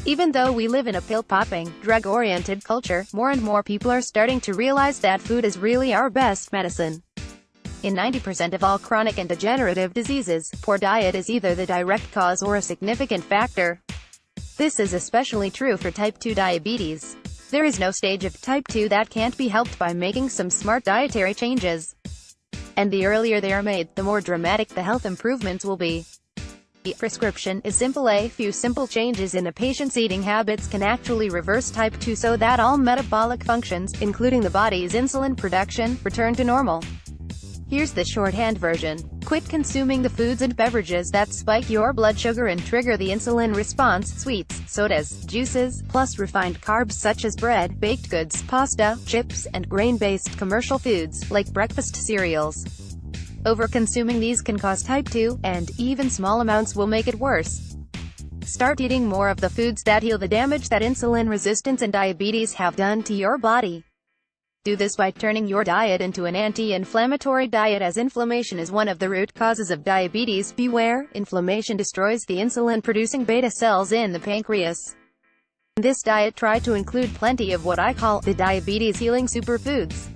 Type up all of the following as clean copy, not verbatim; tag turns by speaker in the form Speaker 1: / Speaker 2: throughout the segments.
Speaker 1: Even though we live in a pill-popping, drug-oriented culture, more and more people are starting to realize that food is really our best medicine. In 90% of all chronic and degenerative diseases, poor diet is either the direct cause or a significant factor. This is especially true for type 2 diabetes. There is no stage of type 2 that can't be helped by making some smart dietary changes. And the earlier they are made, the more dramatic the health improvements will be. The prescription is simple. A few simple changes in a patient's eating habits can actually reverse type 2 so that all metabolic functions, including the body's insulin production, return to normal. Here's the shorthand version. Quit consuming the foods and beverages that spike your blood sugar and trigger the insulin response: sweets, sodas, juices, plus refined carbs such as bread, baked goods, pasta, chips, and grain-based commercial foods, like breakfast cereals. Overconsuming these can cause type 2, and even small amounts will make it worse. Start eating more of the foods that heal the damage that insulin resistance and diabetes have done to your body. Do this by turning your diet into an anti-inflammatory diet, as inflammation is one of the root causes of diabetes. Beware, inflammation destroys the insulin-producing beta cells in the pancreas. In this diet, try to include plenty of what I call the diabetes-healing superfoods.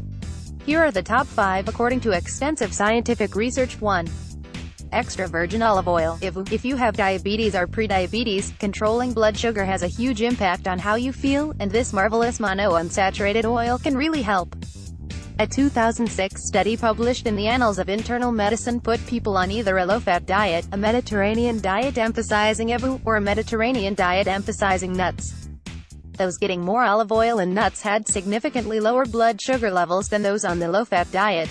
Speaker 1: Here are the top 5 according to extensive scientific research. 1. Extra virgin olive oil. If you have diabetes or prediabetes, controlling blood sugar has a huge impact on how you feel, and this marvelous monounsaturated oil can really help. A 2006 study published in the Annals of Internal Medicine put people on either a low-fat diet, a Mediterranean diet emphasizing EVU, or a Mediterranean diet emphasizing nuts. Those getting more olive oil and nuts had significantly lower blood sugar levels than those on the low-fat diet.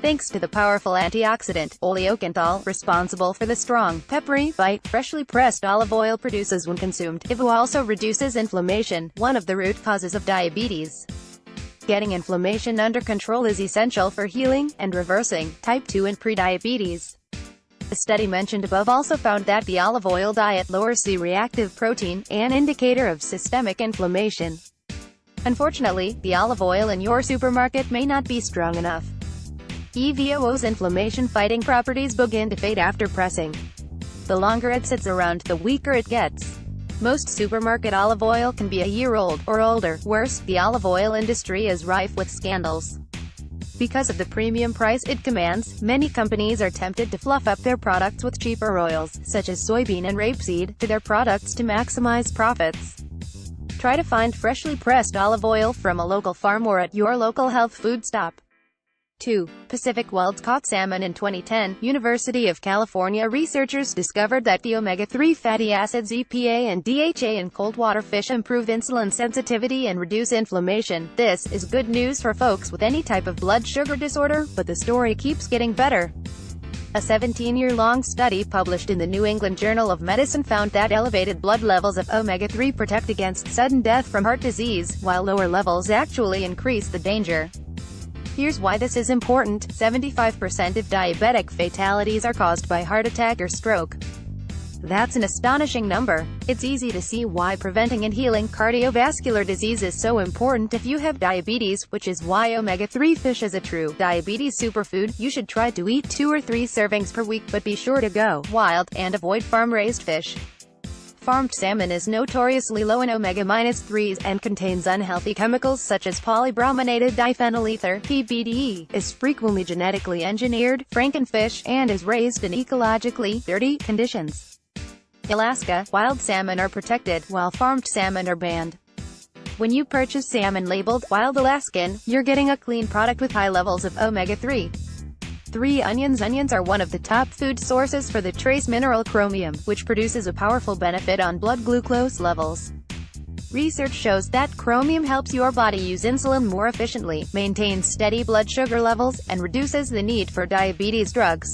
Speaker 1: Thanks to the powerful antioxidant, oleocanthal, responsible for the strong, peppery bite freshly pressed olive oil produces when consumed, EVU also reduces inflammation, one of the root causes of diabetes. Getting inflammation under control is essential for healing and reversing type 2 and prediabetes. The study mentioned above also found that the olive oil diet lowers C-reactive protein, an indicator of systemic inflammation. Unfortunately, the olive oil in your supermarket may not be strong enough. EVO's inflammation-fighting properties begin to fade after pressing. The longer it sits around, the weaker it gets. Most supermarket olive oil can be a year old, or older. Worse, the olive oil industry is rife with scandals. Because of the premium price it commands, many companies are tempted to fluff up their products with cheaper oils, such as soybean and rapeseed, to their products to maximize profits. Try to find freshly pressed olive oil from a local farm or at your local health food stop. 2. Pacific wild-caught salmon. In 2010, University of California researchers discovered that the omega-3 fatty acids EPA and DHA in cold water fish improve insulin sensitivity and reduce inflammation. This is good news for folks with any type of blood sugar disorder, but the story keeps getting better. A 17-year-long study published in the New England Journal of Medicine found that elevated blood levels of omega-3 protect against sudden death from heart disease, while lower levels actually increase the danger. Here's why this is important. 75% of diabetic fatalities are caused by heart attack or stroke. That's an astonishing number. It's easy to see why preventing and healing cardiovascular disease is so important if you have diabetes, which is why omega-3 fish is a true diabetes superfood. You should try to eat 2 or 3 servings per week, but be sure to go wild and avoid farm-raised fish. Farmed salmon is notoriously low in omega-3s and contains unhealthy chemicals such as polybrominated diphenyl ether, PBDE, is frequently genetically engineered, frankenfish, and is raised in ecologically dirty conditions. Alaska, wild salmon are protected, while farmed salmon are banned. When you purchase salmon labeled Wild Alaskan, you're getting a clean product with high levels of omega-3. 3. Onions. Onions are one of the top food sources for the trace mineral chromium, which produces a powerful benefit on blood glucose levels. Research shows that chromium helps your body use insulin more efficiently, maintains steady blood sugar levels, and reduces the need for diabetes drugs.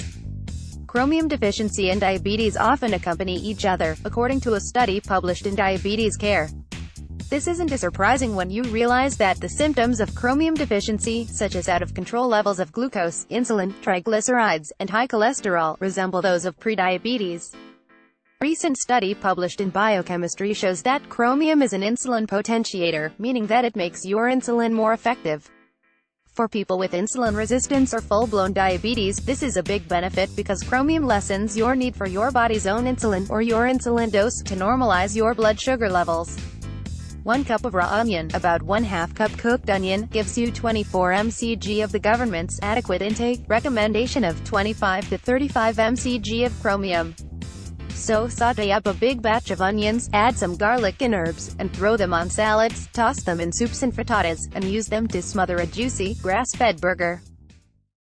Speaker 1: Chromium deficiency and diabetes often accompany each other, according to a study published in Diabetes Care. This isn't surprising when you realize that the symptoms of chromium deficiency, such as out-of-control levels of glucose, insulin, triglycerides, and high cholesterol, resemble those of prediabetes. A recent study published in Biochemistry shows that chromium is an insulin potentiator, meaning that it makes your insulin more effective. For people with insulin resistance or full-blown diabetes, this is a big benefit because chromium lessens your need for your body's own insulin, or your insulin dose, to normalize your blood sugar levels. 1 cup of raw onion, about 1/2 cup cooked onion, gives you 24 mcg of the government's adequate intake recommendation of 25 to 35 mcg of chromium. So, saute up a big batch of onions, add some garlic and herbs, and throw them on salads, toss them in soups and frittatas, and use them to smother a juicy, grass-fed burger.